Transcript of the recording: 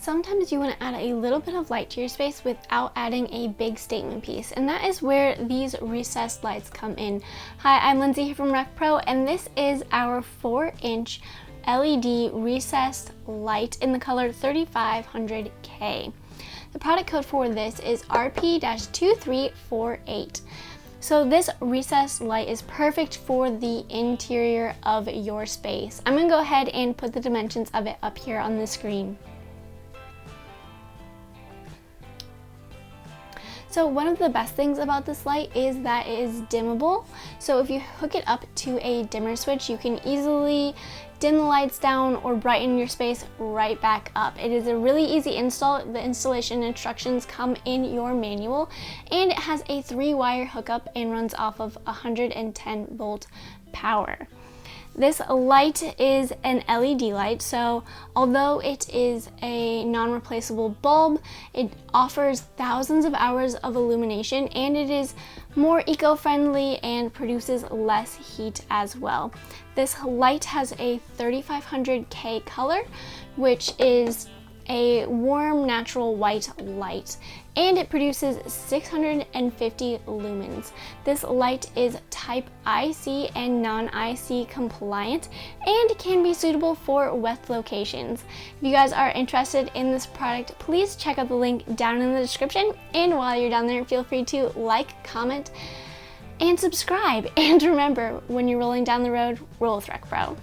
Sometimes you want to add a little bit of light to your space without adding a big statement piece, and that is where these recessed lights come in. Hi, I'm Lindsay here from RecPro, and this is our 4-inch LED recessed light in the color 3500K. The product code for this is RP-2348. So this recessed light is perfect for the interior of your space. I'm gonna go ahead and put the dimensions of it up here on the screen. So one of the best things about this light is that it is dimmable. So if you hook it up to a dimmer switch, you can easily dim the lights down or brighten your space right back up. It is a really easy install. The installation instructions come in your manual, and it has a 3-wire hookup and runs off of 110 volt power. This light is an LED light, so although it is a non-replaceable bulb, it offers thousands of hours of illumination, and it is more eco-friendly and produces less heat as well. This light has a 3500K color, which is a warm natural white light, and it produces 650 lumens. This light is type IC and non-IC compliant and can be suitable for wet locations. If you guys are interested in this product, please check out the link down in the description, and while you're down there, feel free to like, comment, and subscribe. And remember, when you're rolling down the road, roll with RecPro.